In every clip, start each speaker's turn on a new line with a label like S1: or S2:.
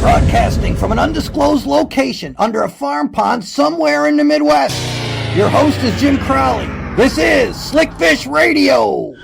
S1: Broadcasting from an undisclosed location under a farm pond somewhere in the Midwest. Your host is Jim Crowley. This is Slickfish Radio.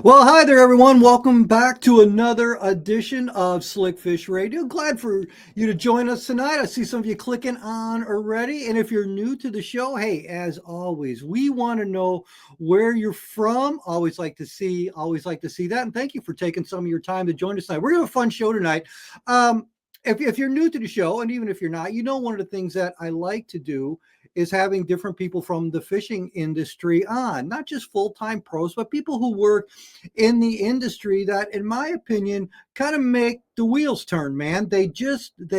S1: Well, hi there, everyone. Welcome back to another edition of Slickfish Radio. Glad for you to join us tonight. I see some of you clicking on already. And if you're new to the show, hey, as always, we want to know where you're from. Always like to see that. And thank you for taking some of your time to join us tonight. We're going to have a fun show tonight. If you're new to the show, and even if you're not, you know, one of the things that I like to do is having different people from the fishing industry on, not just full-time pros, but people who work in the industry that, in my opinion, kind of make the wheels turn, man. They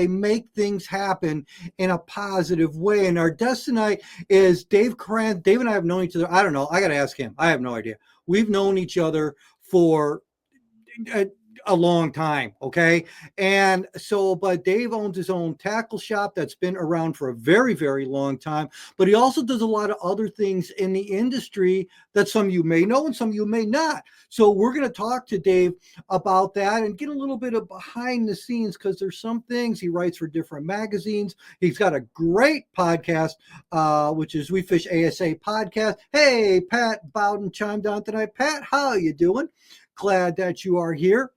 S1: make things happen in a positive way. And our guest tonight is Dave Kranz. Dave and I have known each other. I don't know. I got to ask him. I have no idea. We've known each other for a long time, okay? And so, but Dave owns his own tackle shop that's been around for a very, very long time, but he also does a lot of other things in the industry that some of you may know and some of you may not. So we're going to talk to Dave about that and get a little bit of behind the scenes, because there's some things he writes for different magazines. He's got a great podcast, which is WE Fish ASA podcast. Hey, Pat Bowden chimed on tonight. Pat, how are you doing? Glad that you are here.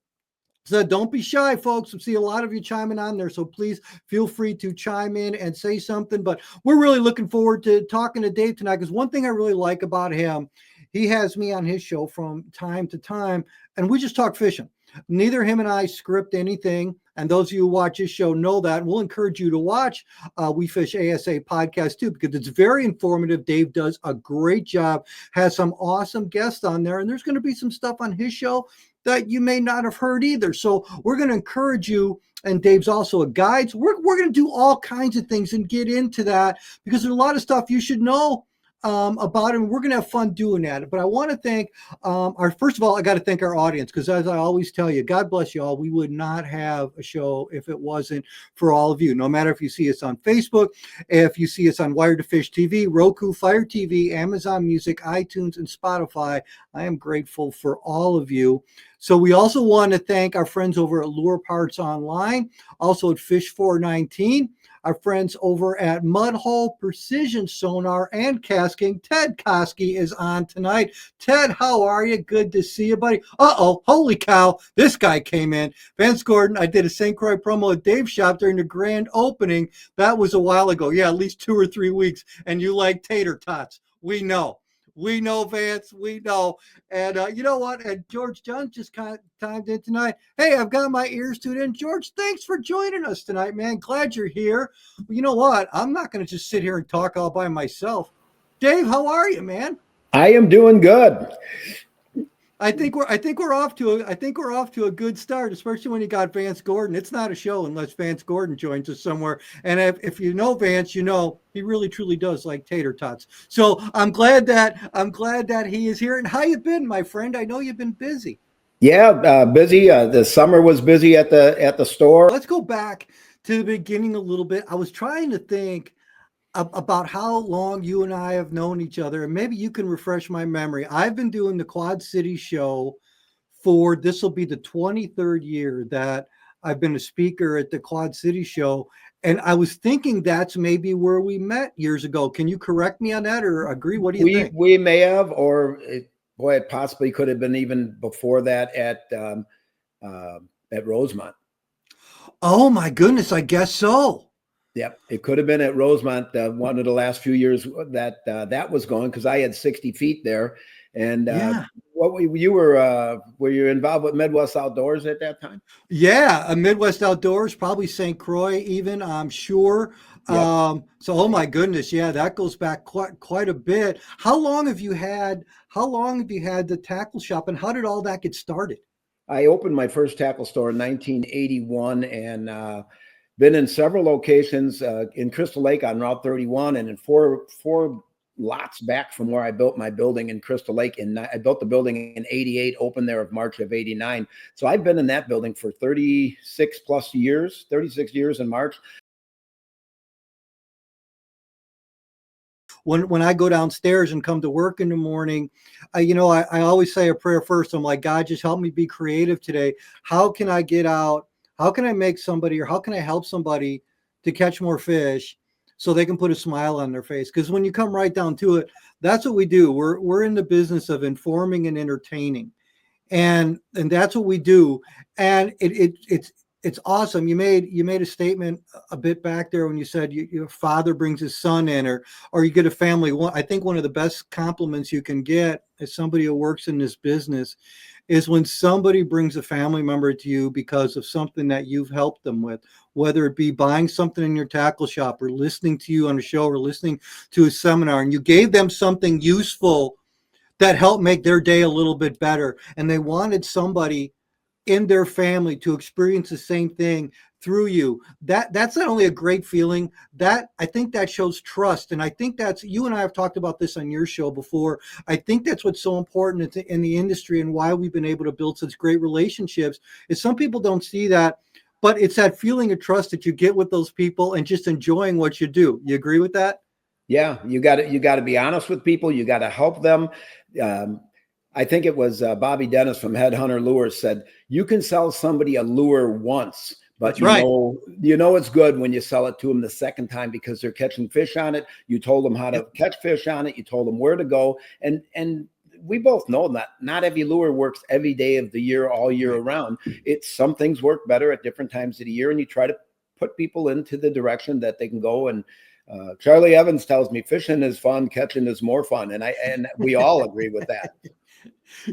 S1: So don't be shy, folks. I see a lot of you chiming on there, so please feel free to chime in and say something. But we're really looking forward to talking to Dave tonight, because one thing I really like about him, he has me on his show from time to time, and we just talk fishing. Neither him and I script anything, and those of you who watch his show know that. We'll encourage you to watch WE Fish ASA podcast too, because it's very informative. Dave does a great job, has some awesome guests on there, and there's going to be some stuff on his show that you may not have heard either. So we're going to encourage you, and Dave's also a guide. So we're going to do all kinds of things and get into that, because there's a lot of stuff you should know about him. We're going to have fun doing that. But I want to thank first of all, I got to thank our audience, because as I always tell you, God bless you all. We would not have a show if it wasn't for all of you. No matter if you see us on Facebook, if you see us on Wired to Fish TV, Roku, Fire TV, Amazon Music, iTunes, and Spotify, I am grateful for all of you. So we also want to thank our friends over at Lure Parts Online, also at Fish 419, our friends over at Mudhole Precision Sonar and Casking. Ted Koski is on tonight. Ted, how are you? Good to see you, buddy. Uh-oh, holy cow, this guy came in. Vance Gordon, I did a St. Croix promo at Dave's shop during the grand opening. That was a while ago. Yeah, at least 2 or 3 weeks. And you like tater tots. We know. We know, Vance. We know. And you know what? And George John just kind of timed in tonight. Hey, I've got my ears tuned in. George, thanks for joining us tonight, man. Glad you're here. Well, you know what? I'm not going to just sit here and talk all by myself. Dave, how are you, man?
S2: I am doing good.
S1: I think we're off to a good start, especially when you got Vance Gordon. It's not a show unless Vance Gordon joins us somewhere. And if you know Vance, you know he really truly does like tater tots. So I'm glad that he is here. And how you been, my friend? I know you've been busy.
S2: Yeah, busy. The summer was busy at the store.
S1: Let's go back to the beginning a little bit. I was trying to think about how long you and I have known each other, and maybe you can refresh my memory. I've been doing the Quad City show this will be the 23rd year that I've been a speaker at the Quad City show, and I was thinking that's maybe where we met years ago. Can you correct me on that or agree? What do you think?
S2: We may have, or it possibly could have been even before that at Rosemont.
S1: Oh my goodness, I guess so.
S2: Yep, it could have been at Rosemont, one of the last few years that was going, because I had 60 feet there. And were you involved with Midwest Outdoors at that time?
S1: Yeah, Midwest Outdoors, probably St. Croix even, I'm sure. Yep. So, oh my goodness, yeah, that goes back quite a bit. How long have you had the tackle shop, and how did all that get started?
S2: I opened my first tackle store in 1981, and been in several locations in Crystal Lake on Route 31, and in four lots back from where I built my building in Crystal Lake. And I built the building in 88, opened there of March of 89. So I've been in that building for 36 years in March.
S1: when I go downstairs and come to work in the morning, I always say a prayer first. I'm like, God, just help me be creative today. How can I get out? How can I make somebody, or how can I help somebody to catch more fish so they can put a smile on their face? Because when you come right down to it, that's what we do. We're in the business of informing and entertaining, and that's what we do. And it's awesome. You made a statement a bit back there when you said your father brings his son in, or you get a family. I think one of the best compliments you can get as somebody who works in this business is when somebody brings a family member to you because of something that you've helped them with, whether it be buying something in your tackle shop, or listening to you on a show, or listening to a seminar, and you gave them something useful that helped make their day a little bit better. And they wanted somebody in their family to experience the same thing through you. That's not only a great feeling, that I think that shows trust. And I think that's, you and I have talked about this on your show before. I think that's what's so important in the industry, and why we've been able to build such great relationships, is some people don't see that, but it's that feeling of trust that you get with those people, and just enjoying what you do. You agree with that?
S2: Yeah, you got to be honest with people. You got to help them. I think it was Bobby Dennis from Headhunter Lures said, you can sell somebody a lure once, but
S1: That's right.
S2: you know it's good when you sell it to them the second time, because they're catching fish on it. You told them how to catch fish on it. You told them where to go. And we both know that not every lure works every day of the year, all year around. Some things work better at different times of the year, and you try to put people into the direction that they can go. And Charlie Evans tells me fishing is fun, catching is more fun. And we all agree with that.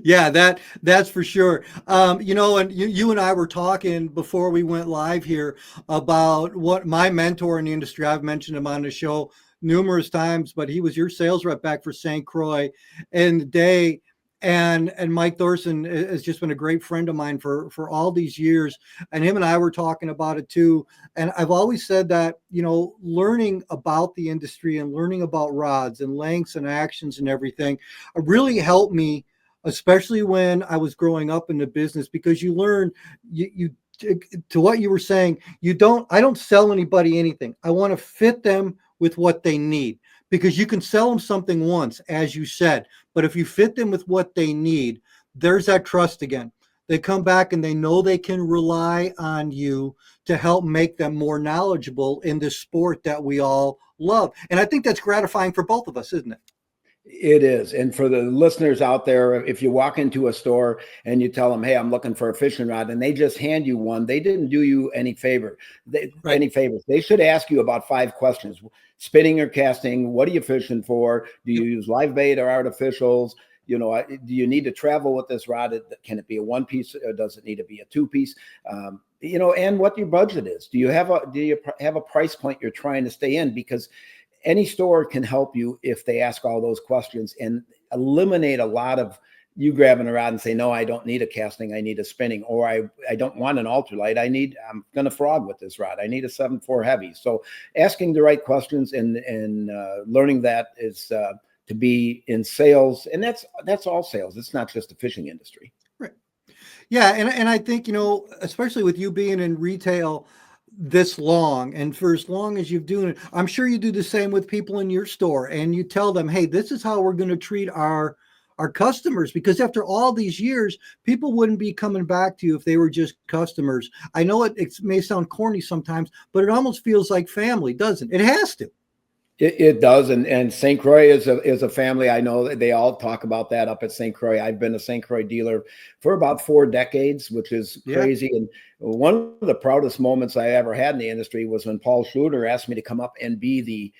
S1: Yeah, that's for sure. And you and I were talking before we went live here about what my mentor in the industry, I've mentioned him on the show numerous times, but he was your sales rep back for St. Croix in the day. And Mike Thorson has just been a great friend of mine for all these years. And him and I were talking about it too. And I've always said that, learning about the industry and learning about rods and lengths and actions and everything really helped me, especially when I was growing up in the business, because you learn, you to what you were saying, I don't sell anybody anything. I want to fit them with what they need, because you can sell them something once, as you said, but if you fit them with what they need, there's that trust again. They come back and they know they can rely on you to help make them more knowledgeable in this sport that we all love. And I think that's gratifying for both of us, isn't it?
S2: It is. And for the listeners out there, if you walk into a store and you tell them, hey, I'm looking for a fishing rod, and they just hand you one, they didn't do you any favors. They should ask you about 5 questions: spinning or casting, what are you fishing for? Do you use live bait or artificials? Do you need to travel with this rod? Can it be a 1-piece, or does it need to be a 2-piece? And what your budget is. Do you have a price point you're trying to stay in? Because any store can help you if they ask all those questions, and eliminate a lot of you grabbing a rod and say, no, I don't need a casting, I need a spinning, or I don't want an ultralight, I'm going to frog with this rod, I need a 7.4 heavy. So asking the right questions and learning that is to be in sales, and that's all sales. It's not just the fishing industry.
S1: Right. Yeah, and I think, especially with you being in retail this long, and for as long as you've doing it, I'm sure you do the same with people in your store, and you tell them, hey, this is how we're going to treat our customers, because after all these years, people wouldn't be coming back to you if they were just customers. I know it may sound corny sometimes, but it almost feels like family, doesn't it? It has to.
S2: It does, and St. Croix is a family. I know that they all talk about that up at St. Croix. I've been a St. Croix dealer for about 4 decades, which is crazy. Yeah. And one of the proudest moments I ever had in the industry was when Paul Schluter asked me to come up and be the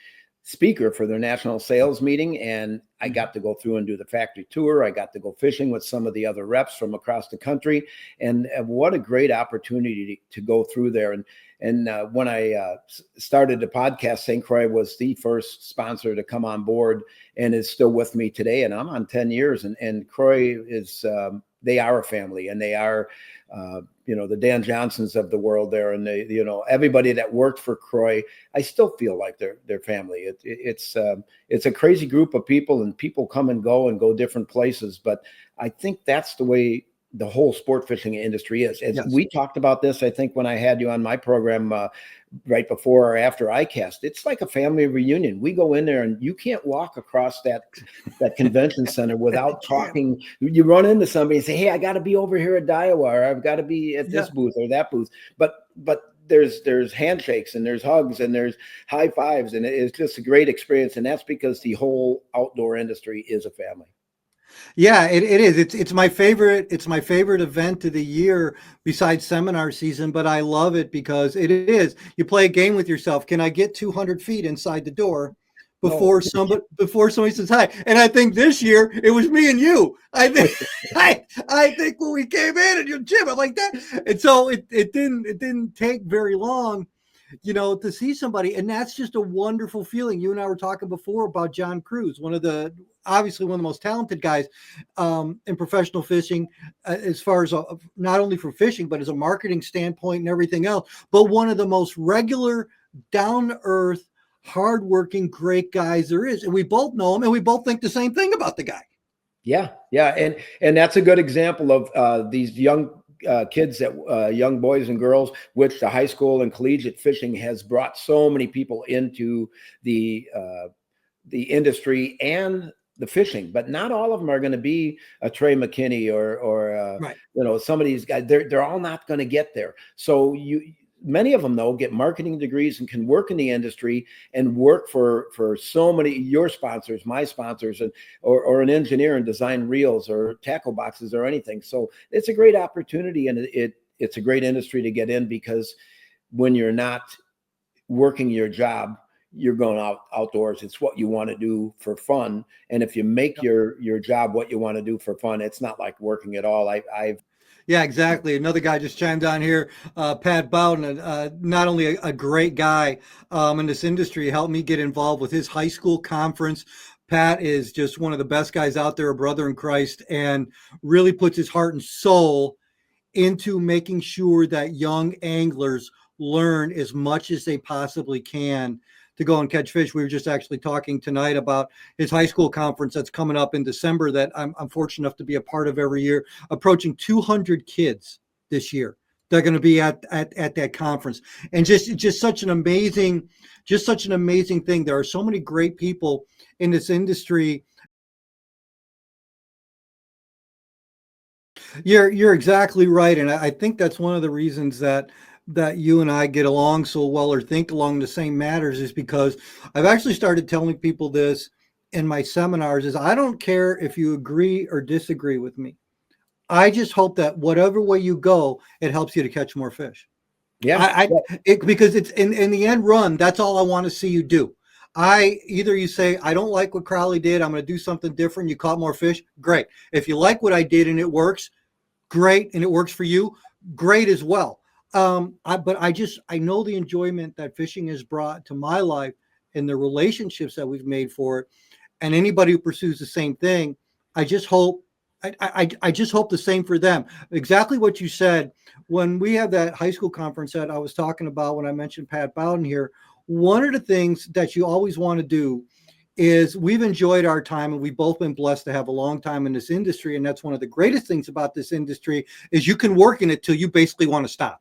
S2: speaker for their national sales meeting, and I got to go through and do the factory tour. I got to go fishing with some of the other reps from across the country, and what a great opportunity to go through there. And when I started the podcast, St. Croix was the first sponsor to come on board, and is still with me today. And I'm on 10 years, and Croix is they are a family, and they are the Dan Johnsons of the world there, and everybody that worked for Croix, I still feel like they're family. It's a crazy group of people, and people come and go different places, but I think that's the way the whole sport fishing industry is. As
S1: Yes.
S2: we talked about this, I think when I had you on my program right before or after ICAST, it's like a family reunion. We go in there and you can't walk across that convention center without talking. You run into somebody and say, hey, I got to be over here at Daiwa, or I've got to be at this booth or that booth. But there's handshakes and there's hugs and there's high fives, and it's just a great experience. And that's because the whole outdoor industry is a family.
S1: Yeah, it is. It's my favorite. It's my favorite event of the year besides seminar season. But I love it because it is. You play a game with yourself. Can I get 200 feet inside the door before somebody says hi? And I think this year it was me and you. I think I think when we came in and you, Jim, I'm like that. And so it didn't take very long, to see somebody. And that's just a wonderful feeling. You and I were talking before about John Cruz, obviously one of the most talented guys in professional fishing, as far as not only for fishing, but as a marketing standpoint and everything else, but one of the most regular, down to earth, hardworking, great guys there is. And we both know him and we both think the same thing about the guy.
S2: Yeah. And that's a good example of these young kids, that young boys and girls, which the high school and collegiate fishing has brought so many people into the industry and the fishing. But not all of them are going to be a Trey McKinney or
S1: Right.
S2: Some of these guys. They're all not going to get there. So many of them, though, get marketing degrees and can work in the industry and work for so many, your sponsors, my sponsors, and or an engineer and design reels or tackle boxes or anything. So it's a great opportunity, and it's a great industry to get in, because when you're not working your job, you're going outdoors. It's what you want to do for fun. And if you make your job what you want to do for fun, it's not like working at all.
S1: Yeah, exactly. Another guy just chimed on here, Pat Bowden, not only a great guy in this industry, helped me get involved with his high school conference. Pat is just one of the best guys out there, a brother in Christ, and really puts his heart and soul into making sure that young anglers learn as much as they possibly can to go and catch fish. We were just actually talking tonight about his high school conference that's coming up in December that I'm fortunate enough to be a part of every year, approaching 200 kids this year. They're going to be at that conference, and just such an amazing thing. There are so many great people in this industry. You're exactly right, and I think that's one of the reasons that you and I get along so well, or think along the same matters, is because I've actually started telling people this in my seminars: is I don't care if you agree or disagree with me. I just hope that whatever way you go, it helps you to catch more fish.
S2: Yeah.
S1: Because it's in the end run, that's all I want to see you do. Either you say, I don't like what Crowley did, I'm going to do something different. You caught more fish. Great. If you like what I did and it works, great. And it works for you, great as well. But I know the enjoyment that fishing has brought to my life and the relationships that we've made for it. And anybody who pursues the same thing, I just hope the same for them. Exactly what you said. When we had that high school conference that I was talking about, when I mentioned Pat Bowden here, one of the things that you always want to do is, we've enjoyed our time and we've both been blessed to have a long time in this industry. And that's one of the greatest things about this industry, is you can work in it till you basically want to stop.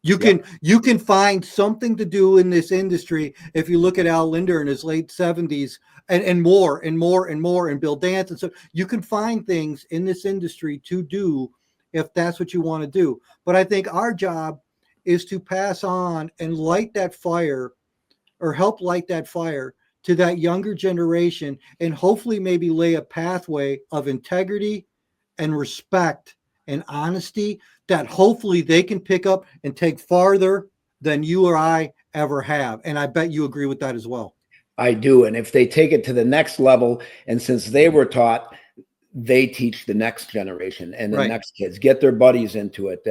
S1: You can find something to do in this industry. If you look at Al Linder in his late 70s and more, and Bill Dance, and so you can find things in this industry to do if that's what you want to do. But I think our job is to pass on and light that fire, or help light that fire, to that younger generation, and hopefully maybe lay a pathway of integrity and respect and honesty that hopefully they can pick up and take farther than you or I ever have. And I bet you agree with that as well.
S2: I do. And if they take it to the next level, and since they were taught, they teach the next generation and the next kids, get their buddies into it.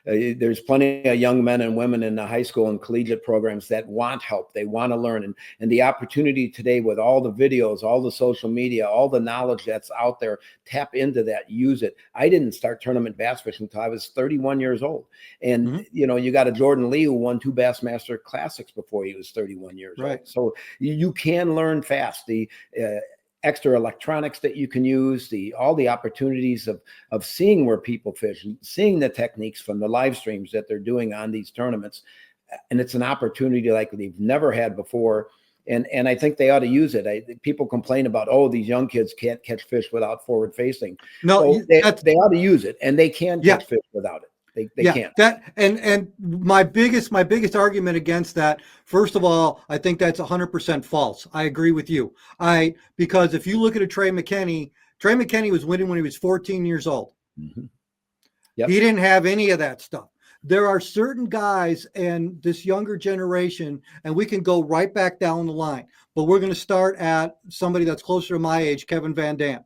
S2: There's plenty of young men and women in the high school and collegiate programs that want help. They want to learn. And the opportunity today, with all the videos, all the social media, all the knowledge that's out there, tap into that, use it. I didn't start tournament bass fishing until I was 31 years old. And, you got a Jordan Lee who won 2 Bassmaster Classics before he was 31 years old. So you can learn fast. The extra electronics that you can use, all the opportunities of seeing where people fish and seeing the techniques from the live streams that they're doing on these tournaments. And it's an opportunity like they've never had before. And I think they ought to use it. People complain about, oh, these young kids can't catch fish without forward facing.
S1: No,
S2: Well, they ought to use it, and they can catch fish without it. They can't.
S1: That and my biggest argument against that, first of all, I think that's 100% false. I agree with you. Because if you look at a Trey McKinney was winning when he was 14 years old.
S2: Mm-hmm.
S1: Yep. He didn't have any of that stuff. There are certain guys in this younger generation, and we can go right back down the line, but we're going to start at somebody that's closer to my age, Kevin Van Dam.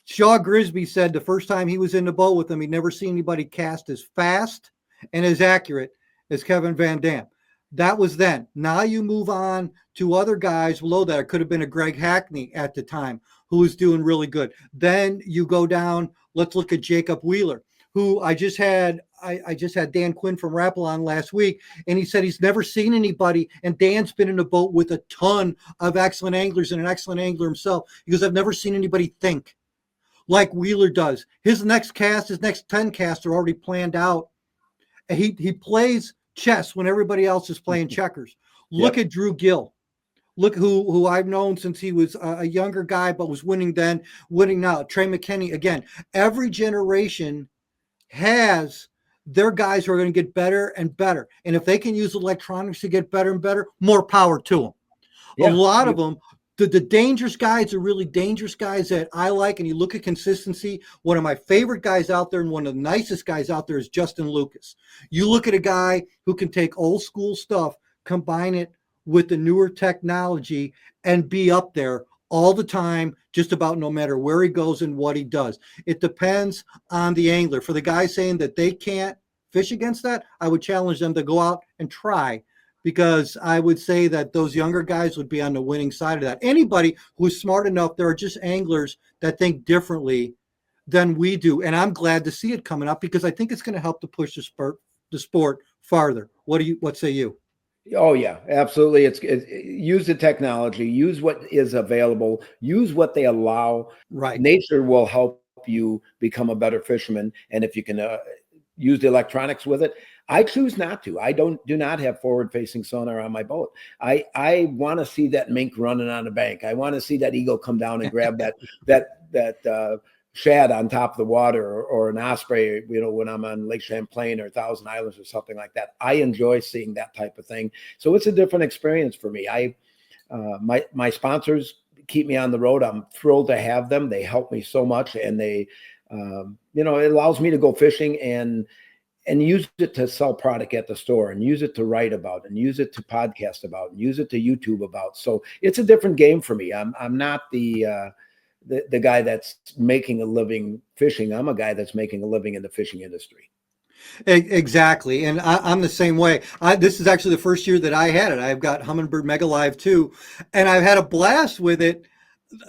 S1: Shaw Grisby said the first time he was in the boat with him, he'd never seen anybody cast as fast and as accurate as Kevin Van Dam. That was then. Now you move on to other guys below that. It could have been a Greg Hackney at the time who was doing really good. Then you go down, let's look at Jacob Wheeler, who I just had Dan Quinn from Rappelon last week, and he said he's never seen anybody, and Dan's been in a boat with a ton of excellent anglers and an excellent angler himself. He goes, I've never seen anybody think like Wheeler does. His next 10 casts are already planned out. He plays chess when everybody else is playing checkers. Look at Drew Gill. Look who I've known since he was a younger guy, but was winning then, winning now. Trey McKinney, again, every generation has their guys who are going to get better and better. And if they can use electronics to get better and better, more power to them. Yeah. A lot of them, the dangerous guys are really dangerous guys that I like. And you look at consistency. One of my favorite guys out there and one of the nicest guys out there is Justin Lucas. You look at a guy who can take old school stuff, combine it with the newer technology, and be up there all the time, just about no matter where he goes and what he does. It depends on the angler. For the guys saying that they can't fish against that, I would challenge them to go out and try, because I would say that those younger guys would be on the winning side of that. Anybody who's smart enough, there are just anglers that think differently than we do. And I'm glad to see it coming up, because I think it's going to help to push the sport farther. What say you?
S2: Oh yeah, absolutely. Use the technology, use what is available, use what they allow.
S1: Right.
S2: Nature will help you become a better fisherman. And if you can use the electronics with it, I choose not to. I do not have forward facing sonar on my boat. I want to see that mink running on the bank. I want to see that eagle come down and grab that shad on top of the water, or an osprey, when I'm on Lake Champlain or Thousand Islands or something like that. I enjoy seeing that type of thing. So it's a different experience for me. My sponsors keep me on the road. I'm thrilled to have them. They help me so much, and they, it allows me to go fishing and use it to sell product at the store, and use it to write about, and use it to podcast about, and use it to YouTube about. So it's a different game for me. I'm not the guy that's making a living fishing. I'm a guy that's making a living in the fishing industry.
S1: Exactly. And I'm the same way. This is actually the first year that I had it. I've got Humminbird Mega Live 2, and I've had a blast with it,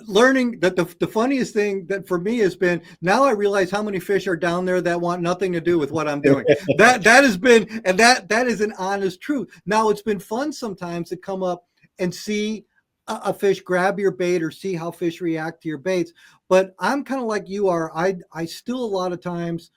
S1: learning that the funniest thing that for me has been, now I realize how many fish are down there that want nothing to do with what I'm doing. that has been, and that is an honest truth. Now it's been fun sometimes to come up and see a fish grab your bait, or see how fish react to your baits. But I'm kind of like you are. I still, a lot of times,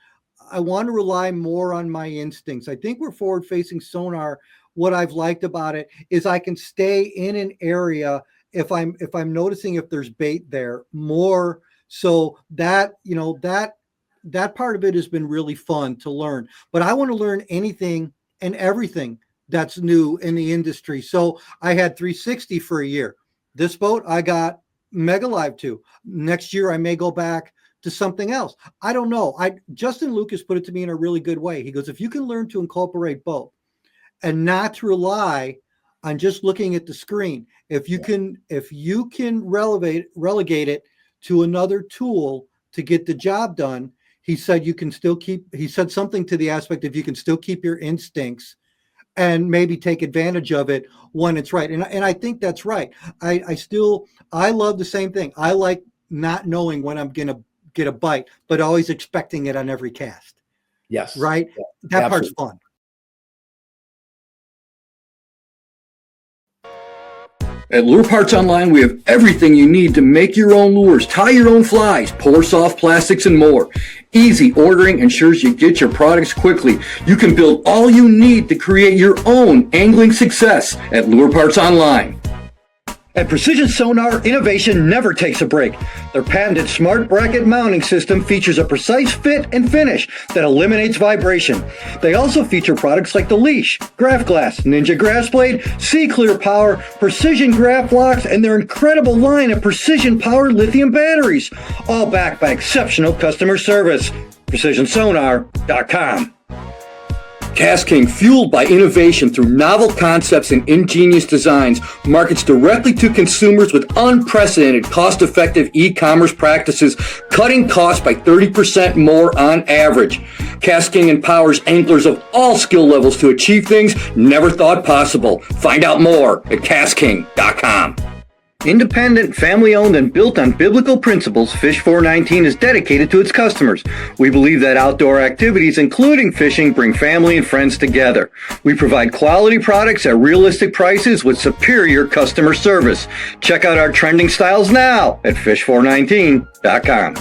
S1: I want to rely more on my instincts. I think we're forward facing sonar. What I've liked about it is I can stay in an area if I'm noticing if there's bait there more. So that, that part of it has been really fun to learn. But I want to learn anything and everything that's new in the industry. So I had 360 for a year. This boat, I got Mega Live 2. Next year, I may go back to something else. I don't know. Justin Lucas put it to me in a really good way. He goes, if you can learn to incorporate both and not to rely on just looking at the screen, if you can relegate it to another tool to get the job done, he said you can still he said something to the aspect of you can still keep your instincts and maybe take advantage of it when it's right. And I think that's right. I love the same thing. I like not knowing when I'm going to get a bite, but always expecting it on every cast.
S2: Yes.
S1: Right.
S2: Yeah,
S1: that
S2: absolutely.
S1: Part's fun.
S3: At Lure Parts Online, we have everything you need to make your own lures, tie your own flies, pour soft plastics, and more. Easy ordering ensures you get your products quickly. You can build all you need to create your own angling success at Lure Parts Online. At Precision Sonar, innovation never takes a break. Their patented smart bracket mounting system features a precise fit and finish that eliminates vibration. They also feature products like the Leash, Graph Glass, Ninja Grass Blade, Sea Clear Power, Precision Graph Locks, and their incredible line of precision powered lithium batteries, all backed by exceptional customer service. PrecisionSonar.com. Cast King, fueled by innovation through novel concepts and ingenious designs, markets directly to consumers with unprecedented cost-effective e-commerce practices, cutting costs by 30% more on average. Cast King empowers anglers of all skill levels to achieve things never thought possible. Find out more at CastKing.com. Independent, family-owned, and built on biblical principles, Fish 419 is dedicated to its customers. We believe that outdoor activities, including fishing, bring family and friends together. We provide quality products at realistic prices with superior customer service. Check out our trending styles now at fish419.com.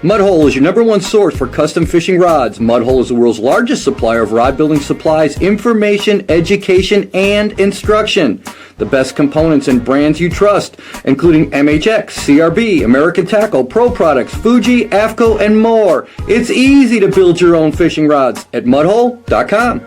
S3: Mudhole is your #1 source for custom fishing rods. Mudhole is the world's largest supplier of rod building supplies, information, education, and instruction. The best components and brands you trust, including MHX, CRB, American Tackle, Pro Products, Fuji, AFCO, and more. It's easy to build your own fishing rods at mudhole.com.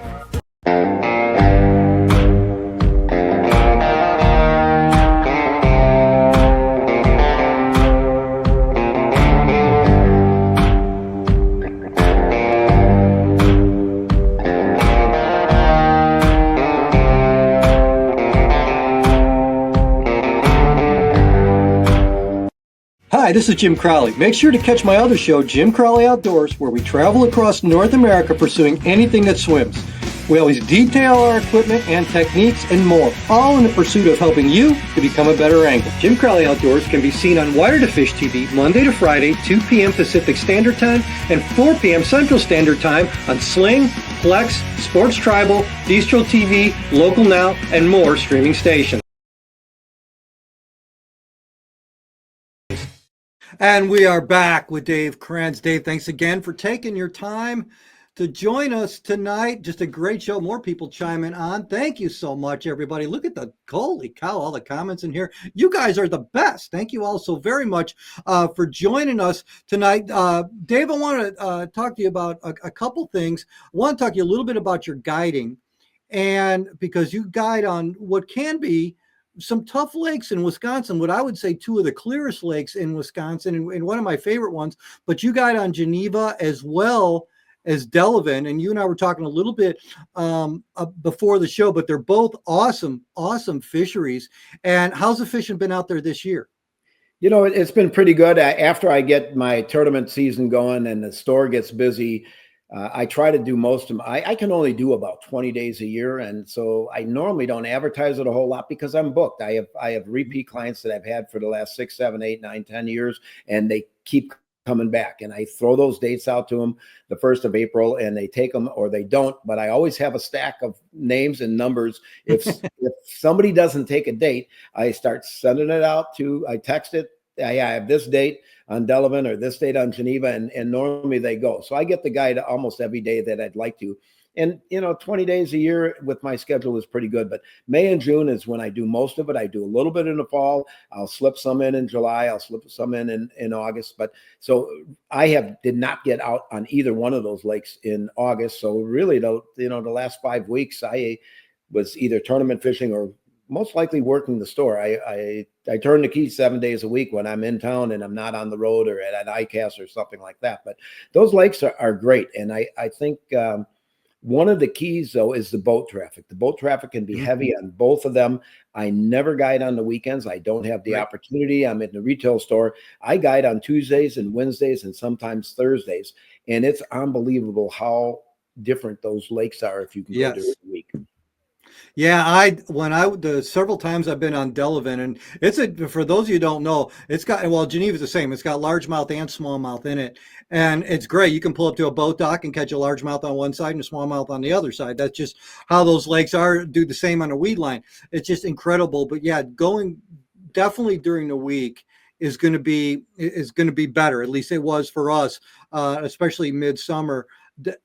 S3: Hi, this is Jim Crowley. Make sure to catch my other show, Jim Crowley Outdoors, where we travel across North America pursuing anything that swims. We always detail our equipment and techniques and more, all in the pursuit of helping you to become a better angler. Jim Crowley Outdoors can be seen on Wire to Fish TV Monday to Friday, 2 p.m. Pacific Standard Time and 4 p.m. Central Standard Time on Sling, Flex, Sports Tribal, Distro TV, Local Now, and more streaming stations.
S1: And we are back with Dave Kranz. Dave, thanks again for taking your time to join us tonight. Just a great show. More people chiming on. Thank you so much, everybody. Look at the, holy cow, all the comments in here. You guys are the best. Thank you all so very much for joining us tonight. Dave, I want to talk to you about a couple things. I want to talk to you a little bit about your guiding, and because you guide on what can be some tough lakes in Wisconsin, what I would say 2 of the clearest lakes in Wisconsin, and one of my favorite ones, but you guide on Geneva as well as Delavan, and you and I were talking a little bit before the show, but they're both awesome fisheries. And how's the fishing been out there this year?
S2: You know, it's been pretty good. After I get my tournament season going and the store gets busy, I try to do most of them. I can only do about 20 days a year. And so I normally don't advertise it a whole lot because I'm booked. I have repeat clients that I've had for the last 6, 7, 8, 9, 10 years, and they keep coming back. And I throw those dates out to them the 1st of April, and they take them or they don't. But I always have a stack of names and numbers. If somebody doesn't take a date, I start sending it out I text it. I have this date on Delavan or this date on Geneva, and normally they go. So I get the guide almost every day that I'd like to. And, 20 days a year with my schedule is pretty good. But May and June is when I do most of it. I do a little bit in the fall. I'll slip some in July. I'll slip some in August. But so I did not get out on either one of those lakes in August. So really, the last 5 weeks, I was either tournament fishing or most likely working the store. I turn the key 7 days a week when I'm in town and I'm not on the road or at an ICAST or something like that. But those lakes are great. And I think one of the keys, though, is the boat traffic. The boat traffic can be heavy on both of them. I never guide on the weekends. I don't have the opportunity. I'm in the retail store. I guide on Tuesdays and Wednesdays and sometimes Thursdays. And it's unbelievable how different those lakes are if you can go during the week.
S1: Yeah, the several times I've been on Delavan, and for those of you who don't know, it's got, well, Geneva's the same. It's got largemouth and smallmouth in it, and it's great. You can pull up to a boat dock and catch a largemouth on one side and a smallmouth on the other side. That's just how those lakes are. Do the same on a weed line. It's just incredible. But yeah, going definitely during the week is going to be better. At least it was for us, especially midsummer.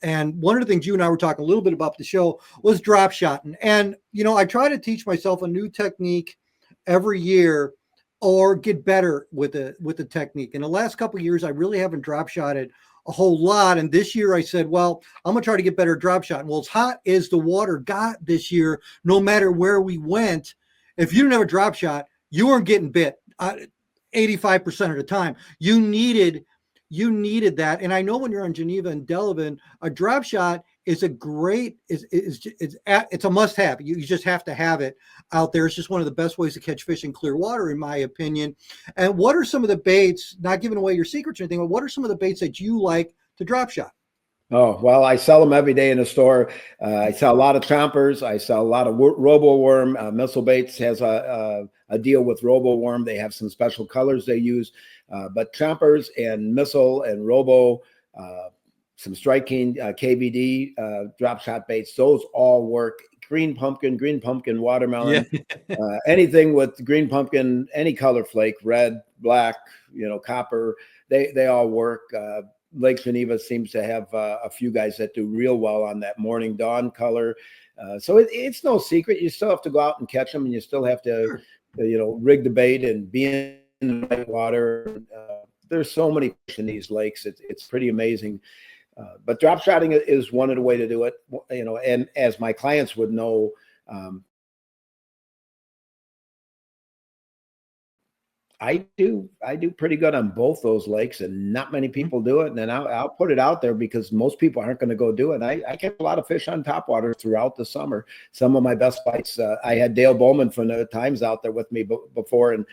S1: And one of the things you and I were talking a little bit about the show was drop shotting. And I try to teach myself a new technique every year, or get better with the technique. In the last couple of years, I really haven't drop shotted a whole lot. And this year I said, well, I'm gonna try to get better at drop shotting. Well, as hot as the water got this year, no matter where we went, if you didn't have a drop shot, you weren't getting bit. 85% of the time, you needed that. And I know when you're on Geneva and Delavan, a drop shot is a great it's a must have. You just have to have it out there. It's just one of the best ways to catch fish in clear water, in my opinion. And what are some of the baits, not giving away your secrets or anything, but what are some of the baits that you like to drop shot?
S2: Oh, well, I sell them every day in the store. I sell a lot of chompers. I sell a lot of robo worm. Missile Baits has a deal with robo worm. They have some special colors they use. But chompers and missile and robo, some striking KVD drop shot baits, those all work. Green pumpkin, watermelon, anything with green pumpkin, any color flake, red, black, copper, they all work. Lake Geneva seems to have a few guys that do real well on that morning dawn color. So it's no secret. You still have to go out and catch them, and you still have to, rig the bait and be in the right water. There's so many fish in these lakes. It's pretty amazing. But drop shotting is one of the way to do it, and as my clients would know, I do pretty good on both those lakes, and not many people do it. And then I'll put it out there because most people aren't going to go do it. I catch a lot of fish on topwater throughout the summer. Some of my best bites, I had Dale Bowman from the Times out there with me before, and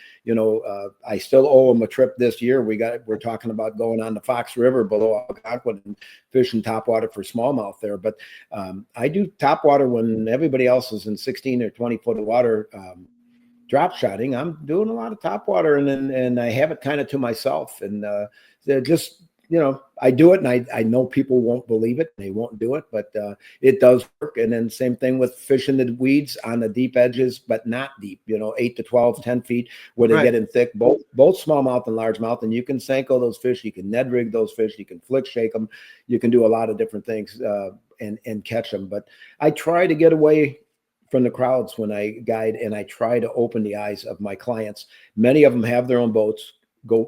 S2: I still owe him a trip this year. We're talking about going on the Fox River below Algonquin and fishing topwater for smallmouth there. But I do topwater when everybody else is in 16 or 20 foot of water. Drop shotting, I'm doing a lot of topwater, and I have it kind of to myself, and just I do it, and I know people won't believe it, and they won't do it, but it does work. And then same thing with fishing the weeds on the deep edges, but not deep, 8 to 12, 10 feet where they get in thick, both smallmouth and largemouth, and you can Senko those fish, you can Ned rig those fish, you can flick shake them, you can do a lot of different things and catch them. But I try to get away from the crowds when I guide, and I try to open the eyes of my clients. Many of them have their own boats,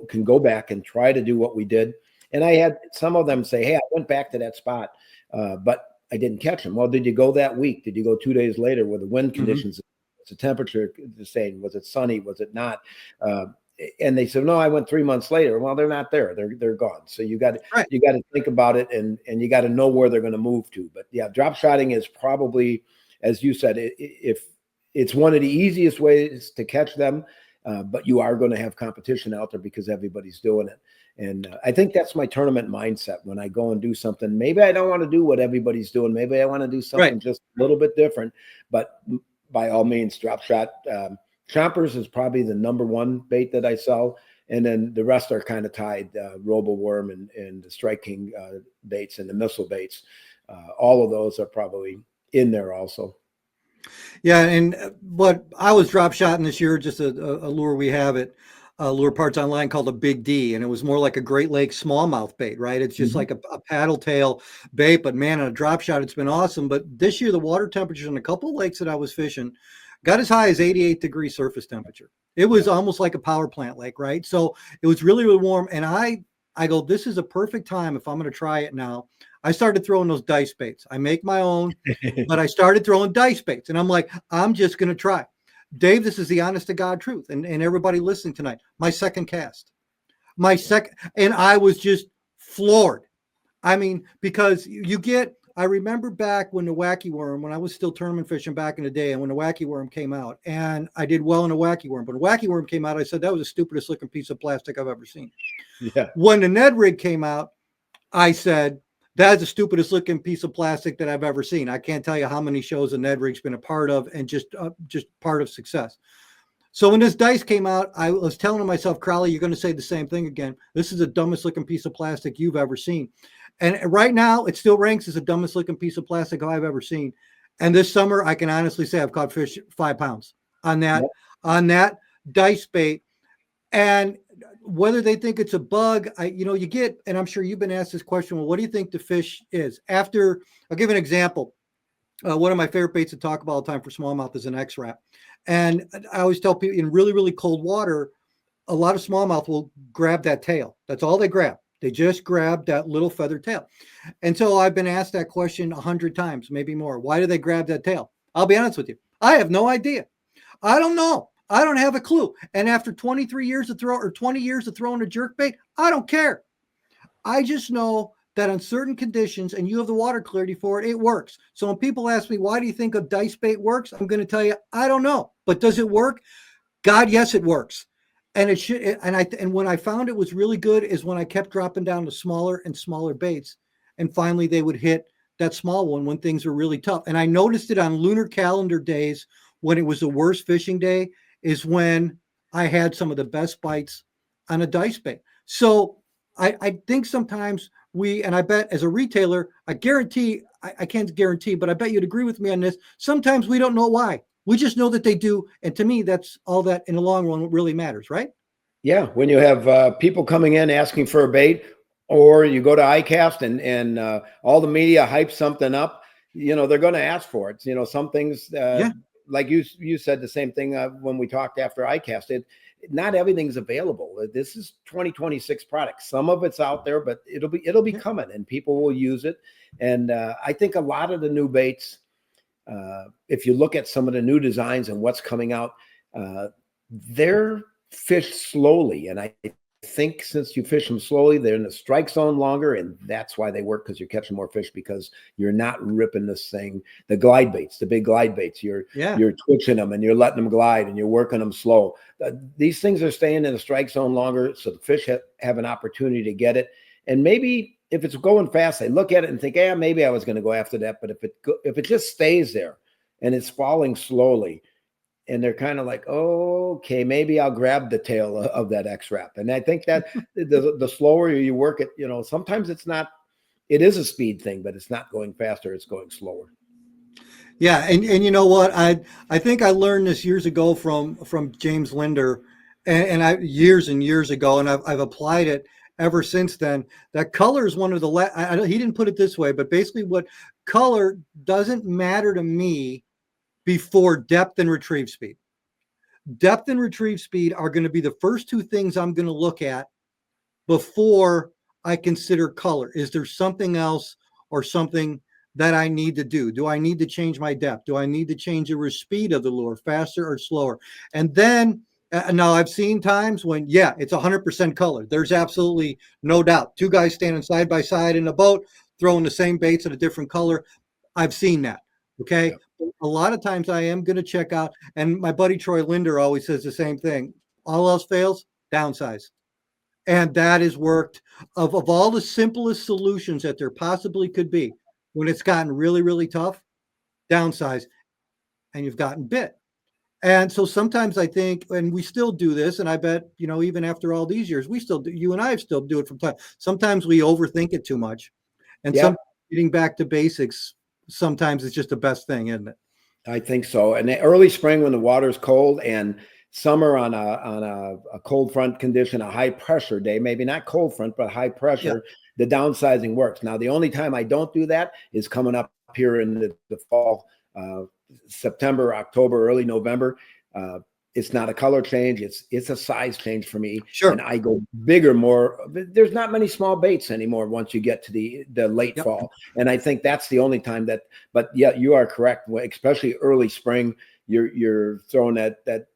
S2: can go back and try to do what we did. And I had some of them say, hey, I went back to that spot, but I didn't catch them. Well, did you go that week? Did you go 2 days later? Were the wind conditions, the temperature the same? Was it sunny? Was it not? And they said, no, I went 3 months later. Well, they're not there. They're gone. So you got to think about it, and you got to know where they're going to move to. But yeah, drop shotting is probably, as you said, if it's one of the easiest ways to catch them, but you are going to have competition out there because everybody's doing it. And I think that's my tournament mindset when I go and do something. Maybe I don't want to do what everybody's doing. Maybe I want to do something just a little bit different. But by all means, drop shot. Chompers is probably the number one bait that I sell. And then the rest are kind of tied, robo worm and the Strike King baits and the missile baits. All of those are probably in there also.
S1: Yeah, and what I was drop shotting this year, just a lure we have at Lure Parts Online called a Big D, and it was more like a Great Lakes smallmouth bait, right? It's just like a paddle tail bait, but man, on a drop shot, it's been awesome. But this year, the water temperatures in a couple of lakes that I was fishing got as high as 88-degree surface temperature. It was almost like a power plant lake, right? So it was really, really warm, and I go, this is a perfect time if I'm going to try it now. I started throwing those dice baits. I make my own, but I started throwing dice baits, and I'm like, I'm just going to try. Dave, this is the honest to God truth. And everybody listening tonight, my second cast, and I was just floored. I mean, because I remember back when the wacky worm, when I was still tournament fishing back in the day, and when the wacky worm came out, and I did well in a wacky worm, but a wacky worm came out, I said, that was the stupidest looking piece of plastic I've ever seen. Yeah. When the Ned rig came out, I said, That is the stupidest looking piece of plastic that I've ever seen. I can't tell you how many shows a Ned Rig's been a part of, and just part of success. So when this dice came out, I was telling myself, Crowley, you're going to say the same thing again. This is the dumbest looking piece of plastic you've ever seen. And right now, it still ranks as the dumbest looking piece of plastic I've ever seen. And this summer, I can honestly say I've caught fish 5 pounds on that dice bait. And whether they think it's a bug, you get, and I'm sure you've been asked this question, well, what do you think the fish is? I'll give an example. One of my favorite baits to talk about all the time for smallmouth is an X-Wrap. And I always tell people, in really, really cold water, a lot of smallmouth will grab that tail. That's all they grab. They just grab that little feathered tail. And so I've been asked that question 100 times, maybe more. Why do they grab that tail? I'll be honest with you. I have no idea. I don't know. I don't have a clue. And after 20 years of throwing a jerkbait, I don't care. I just know that on certain conditions, and you have the water clarity for it, it works. So when people ask me, why do you think a dice bait works? I'm going to tell you, I don't know. But does it work? God, yes, it works. And it should. And when I found it was really good is when I kept dropping down to smaller and smaller baits. And finally they would hit that small one when things were really tough. And I noticed it on lunar calendar days when it was the worst fishing day is when I had some of the best bites on a dice bait. So I think sometimes and I bet as a retailer, I can't guarantee, but I bet you'd agree with me on this. Sometimes we don't know why. We just know that they do. And to me, that's all that in the long run really matters, right?
S2: Yeah. When you have people coming in asking for a bait, or you go to ICAST and all the media hypes something up, they're going to ask for it. Some things, like you said the same thing when we talked after ICAST. Not everything's available. This is 2026 product. Some of it's out there, but it'll be coming, and people will use it. And I think a lot of the new baits, if you look at some of the new designs and what's coming out, they're fished slowly. And I think since you fish them slowly, they're in the strike zone longer, and that's why they work, because you're catching more fish, because you're not ripping this thing. The glide baits, the big glide baits, you're twitching them and you're letting them glide and you're working them slow. These things are staying in the strike zone longer, so the fish have an opportunity to get it. And maybe if it's going fast, they look at it and think, maybe I was going to go after that. But if it just stays there and it's falling slowly, and they're kind of like, oh, okay, maybe I'll grab the tail of that X-Wrap. And I think that the slower you work it, sometimes it is a speed thing, but it's not going faster, it's going slower.
S1: Yeah. And you know what? I think I learned this years ago from James Linder, and years and years ago, and I've applied it ever since then. That color is one of the, he didn't put it this way, but basically what color doesn't matter to me before depth and retrieve speed. Depth and retrieve speed are going to be the first two things I'm going to look at before I consider color. Is there something else or something that I need to do? Do I need to change my depth? Do I need to change the speed of the lure, faster or slower? And then now I've seen times when, it's 100% color. There's absolutely no doubt. Two guys standing side by side in a boat, throwing the same baits at a different color. I've seen that. Okay. Yep. A lot of times I am going to check out, and my buddy Troy Linder always says the same thing. All else fails, downsize. And that has worked. Of all the simplest solutions that there possibly could be, when it's gotten really, really tough, downsize, and you've gotten bit. And so sometimes I think, and we still do this, and I bet, even after all these years, we still do, you and I still do it from time. Sometimes we overthink it too much. And some getting back to basics, sometimes it's just the best thing, isn't it?
S2: I think so. And the early spring when the water's cold, and summer on a cold front condition, a high pressure day, maybe not cold front, but high pressure, the downsizing works. Now, the only time I don't do that is coming up here in the fall, September, October, early November. It's not a color change. It's a size change for me.
S1: Sure.
S2: And I go bigger, more. There's not many small baits anymore once you get to the late fall. And I think that's the only time but you are correct. Especially early spring, you're throwing that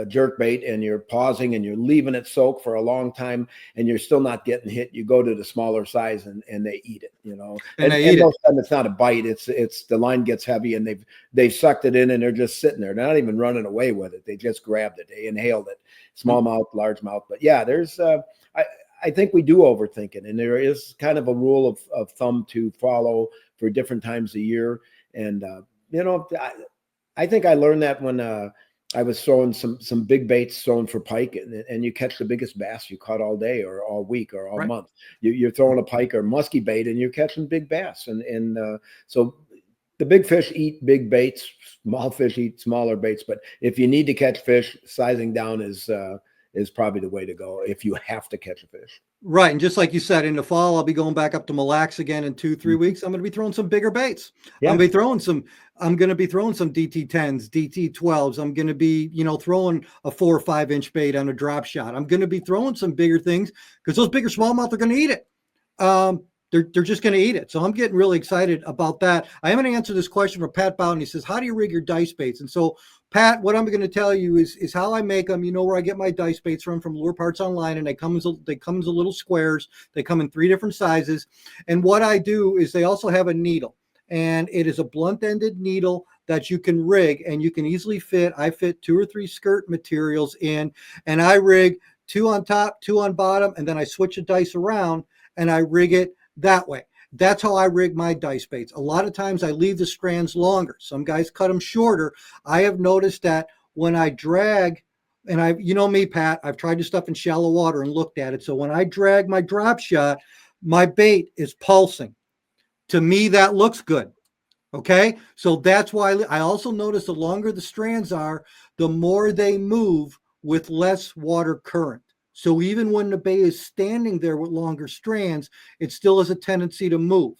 S2: jerk bait, and you're pausing and you're leaving it soak for a long time, and you're still not getting hit. You go to the smaller size and they eat it, and most of the time it's not a bite. It's the line gets heavy, and they've sucked it in, and they're just sitting there. They're not even running away with it. They just grabbed it. They inhaled it. Smallmouth, largemouth. But there's I think we do overthink it, and there is kind of a rule of thumb to follow for different times of year. And I think I learned that when I was throwing some big baits thrown for pike, and you catch the biggest bass you caught all day or all week or all month. You're throwing a pike or musky bait, and you're catching big bass. And so the big fish eat big baits, small fish eat smaller baits. But if you need to catch fish, sizing down is probably the way to go if you have to catch a fish.
S1: Right. And just like you said, in the fall, I'll be going back up to Mille Lacs again in 2-3 weeks. I'm going to be throwing some bigger baits.
S2: Yeah.
S1: I'm going to be throwing some DT10s, DT12s. I'm going to be, throwing a 4 or 5 inch bait on a drop shot. I'm going to be throwing some bigger things because those bigger smallmouth are going to eat it. They're just going to eat it. So I'm getting really excited about that. I am going to answer this question from Pat Bowden. He says, how do you rig your dice baits? And so, Pat, what I'm going to tell you is how I make them. You know where I get my dice baits from Lure Parts Online, and they come as little squares. They come in 3 different sizes. And what I do is they also have a needle, and it is a blunt-ended needle that you can rig, and you can easily fit. I fit 2 or 3 skirt materials in, and I rig 2 on top, 2 on bottom, and then I switch the dice around, and I rig it that way. That's how I rig my dice baits. A lot of times I leave the strands longer. Some guys cut them shorter. I have noticed that when I drag, and you know me, Pat, I've tried to stuff in shallow water and looked at it. So when I drag my drop shot, my bait is pulsing. To me, that looks good. Okay. So that's why I also notice the longer the strands are, the more they move with less water current. So even when the bait is standing there with longer strands, it still has a tendency to move.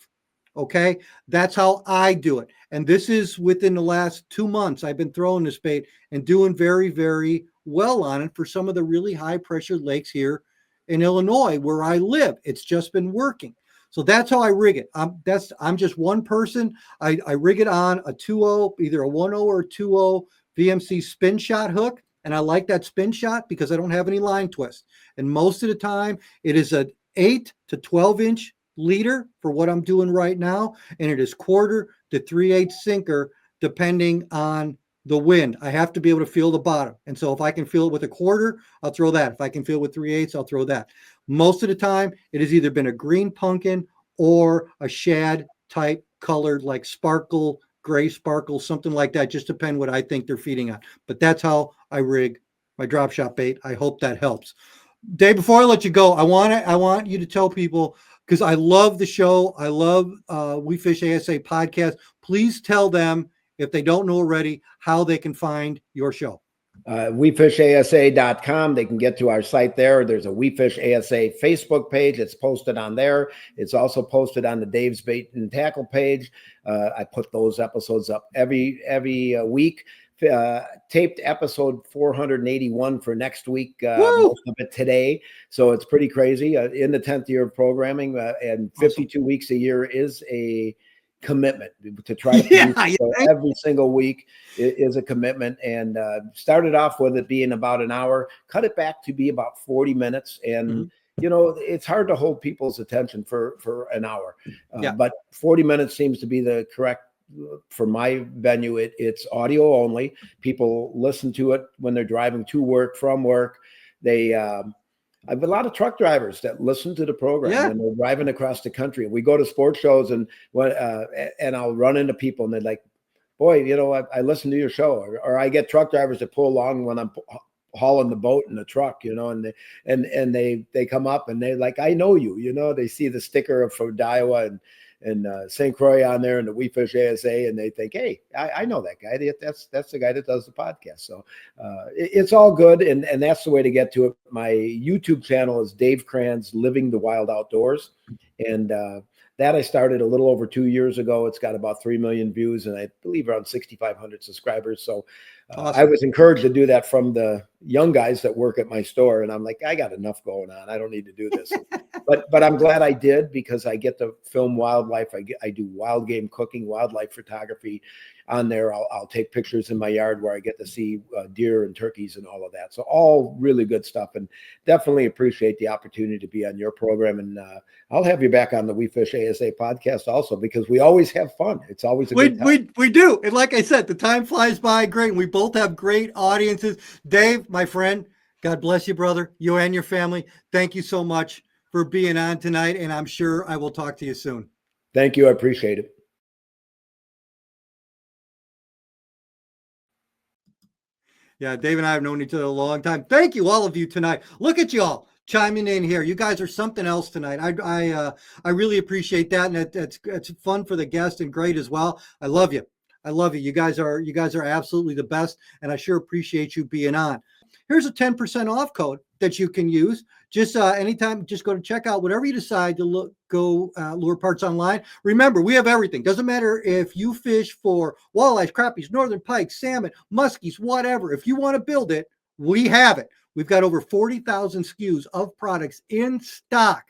S1: Okay. That's how I do it. And this is within the last 2 months. I've been throwing this bait and doing very, very well on it for some of the really high pressure lakes here in Illinois where I live. It's just been working. So that's how I rig it. I'm just one person. I rig it on a 2.0, either a 1.0 or a 2.0 VMC spin shot hook. And I like that spin shot because I don't have any line twist. And most of the time, it is an 8 to 12 inch leader for what I'm doing right now. And it is 1/4 to 3/8 sinker, depending on the wind. I have to be able to feel the bottom. And so if I can feel it with a 1/4, I'll throw that. If I can feel it with 3/8, I'll throw that. Most of the time, it has either been a green pumpkin or a shad type colored, like sparkle, gray sparkle, something like that. Just depend what I think they're feeding on. But that's how I rig my drop shot bait. I hope that helps. Dave, before I let you go, I want you to tell people, because I love the show. I love WE Fish ASA podcast. Please tell them, if they don't know already, how they can find your show.
S2: WeFishASA.com. They can get to our site there. There's a WE Fish ASA Facebook page. It's posted on there. It's also posted on the Dave's Bait and Tackle page. I put those episodes up every week. Taped episode 481 for next week, most of it today. So it's pretty crazy. In the 10th year of programming, and 52 weeks a year is a commitment to try to every single week is a commitment. And started off with it being about an hour, cut it back to be about 40 minutes. And it's hard to hold people's attention for an hour, but 40 minutes seems to be the correct. For my venue, it's audio only. People listen to it when they're driving to work, from work. I have a lot of truck drivers that listen to the program when they're driving across the country. We go to sports shows and I'll run into people and they're like, boy, I listen to your show. Or I get truck drivers that pull along when I'm hauling the boat in the truck, and they come up and they're like, I know you, they see the sticker of from Iowa and St. Croix on there and the WE Fish ASA, and they think, hey, I know that guy. That's the guy that does the podcast. So it's all good, and that's the way to get to it. My YouTube channel is Dave Kranz Living the Wild Outdoors, and that I started a little over 2 years ago. It's got about 3 million views, and I believe around 6,500 subscribers. So awesome. I was encouraged to do that from the young guys that work at my store, and I'm like, I got enough going on. I don't need to do this. But I'm glad I did, because I get to film wildlife. I do wild game cooking, wildlife photography on there. I'll take pictures in my yard where I get to see deer and turkeys and all of that. So all really good stuff, and definitely appreciate the opportunity to be on your program. And I'll have you back on the WE Fish ASA podcast also, because we always have fun. It's always a good time.
S1: We do. And like I said, the time flies by great. We both have great audiences. Dave, my friend, God bless you, brother, you and your family. Thank you so much for being on tonight, and I'm sure I will talk to you soon.
S2: Thank you. I appreciate it.
S1: Yeah, Dave and I have known each other a long time. Thank you, all of you tonight. Look at y'all chiming in here. You guys are something else tonight. I really appreciate that, and it's fun for the guest and great as well. I love you. I love you. You guys are absolutely the best, and I sure appreciate you being on. Here's a 10% off code that you can use. Just anytime, just go to checkout, whatever you decide to go Lure Parts Online. Remember, we have everything. Doesn't matter if you fish for walleyes, crappies, northern pike, salmon, muskies, whatever. If you want to build it, we have it. We've got over 40,000 SKUs of products in stock.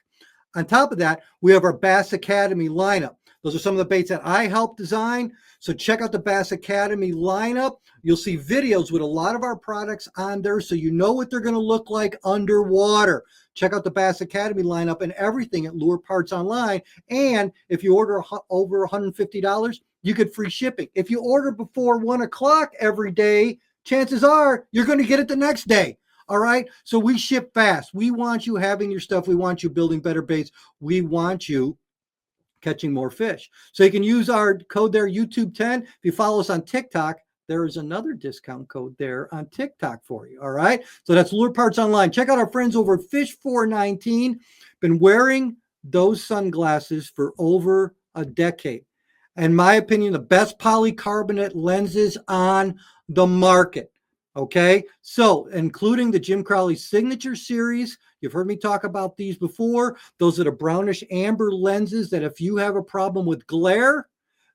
S1: On top of that, we have our Bass Academy lineup. Those are some of the baits that I helped design. So check out the Bass Academy lineup. You'll see videos with a lot of our products on there, so you know what they're going to look like underwater. Check out the Bass Academy lineup and everything at Lure Parts Online. And if you order over $150, you get free shipping. If you order before 1 o'clock every day, chances are you're going to get it the next day. All right. So we ship fast. We want you having your stuff. We want you building better baits. We want you catching more fish. So you can use our code there, YouTube10. If you follow us on TikTok, there is another discount code there on TikTok for you. All right. So that's Lure Parts Online. Check out our friends over at Fish 419. Been wearing those sunglasses for over a decade. In my opinion, the best polycarbonate lenses on the market. Okay, so including the Jim Crowley Signature Series. You've heard me talk about these before. Those are the brownish amber lenses that if you have a problem with glare,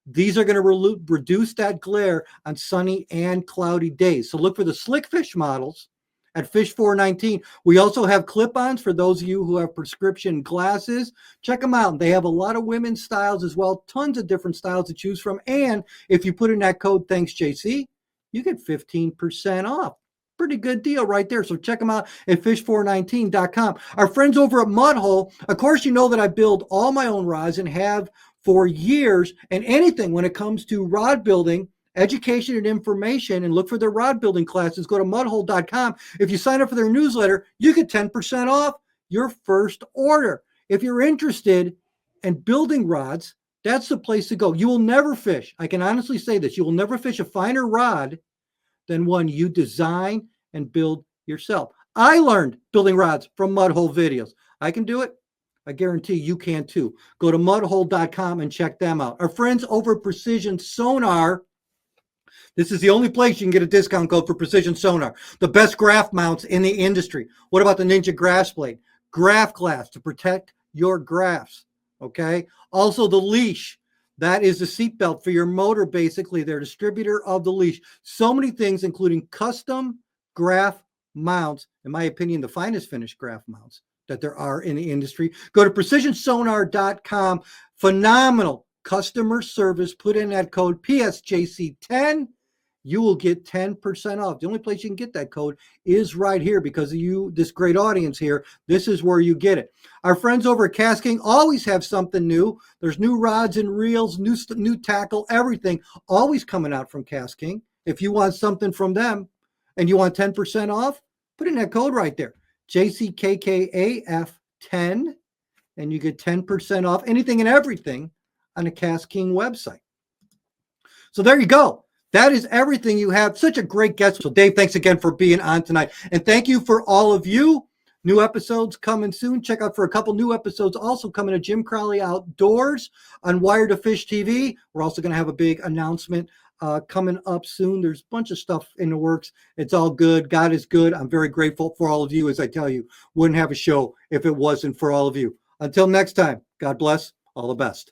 S1: these are going to reduce that glare on sunny and cloudy days. So look for the Slickfish models at Fish 419. We also have clip-ons for those of you who have prescription glasses. Check them out. They have a lot of women's styles as well, tons of different styles to choose from. And if you put in that code, thanks JC, you get 15% off. Pretty good deal right there. So check them out at fish419.com. Our friends over at Mudhole, of course, you know that I build all my own rods and have for years. And anything when it comes to rod building, education and information, and look for their rod building classes, go to mudhole.com. If you sign up for their newsletter, you get 10% off your first order. If you're interested in building rods, that's the place to go. You will never fish. I can honestly say this. You will never fish a finer rod than one you design and build yourself. I learned building rods from Mudhole videos. I can do it. I guarantee you can too. Go to mudhole.com and check them out. Our friends over at Precision Sonar. This is the only place you can get a discount code for Precision Sonar. The best graph mounts in the industry. What about the Ninja Grass Blade? Graph glass to protect your graphs. Okay. Also the leash. That is the seatbelt for your motor, basically. They're distributor of the leash. So many things, including custom graph mounts. In my opinion, the finest finished graph mounts that there are in the industry. Go to precisionsonar.com. Phenomenal customer service. Put in that code PSJC10. You will get 10% off. The only place you can get that code is right here because of you, this great audience here. This is where you get it. Our friends over at Casking always have something new. There's new rods and reels, new tackle, everything always coming out from Casking. If you want something from them and you want 10% off, put in that code right there, JCKKAF10, and you get 10% off anything and everything on the Casking website. So there you go. That is everything you have. Such a great guest. So Dave, thanks again for being on tonight. And thank you for all of you. New episodes coming soon. Check out for a couple new episodes also coming to Jim Crowley Outdoors on Wire to Fish TV. We're also going to have a big announcement coming up soon. There's a bunch of stuff in the works. It's all good. God is good. I'm very grateful for all of you. As I tell you, wouldn't have a show if it wasn't for all of you. Until next time, God bless. All the best.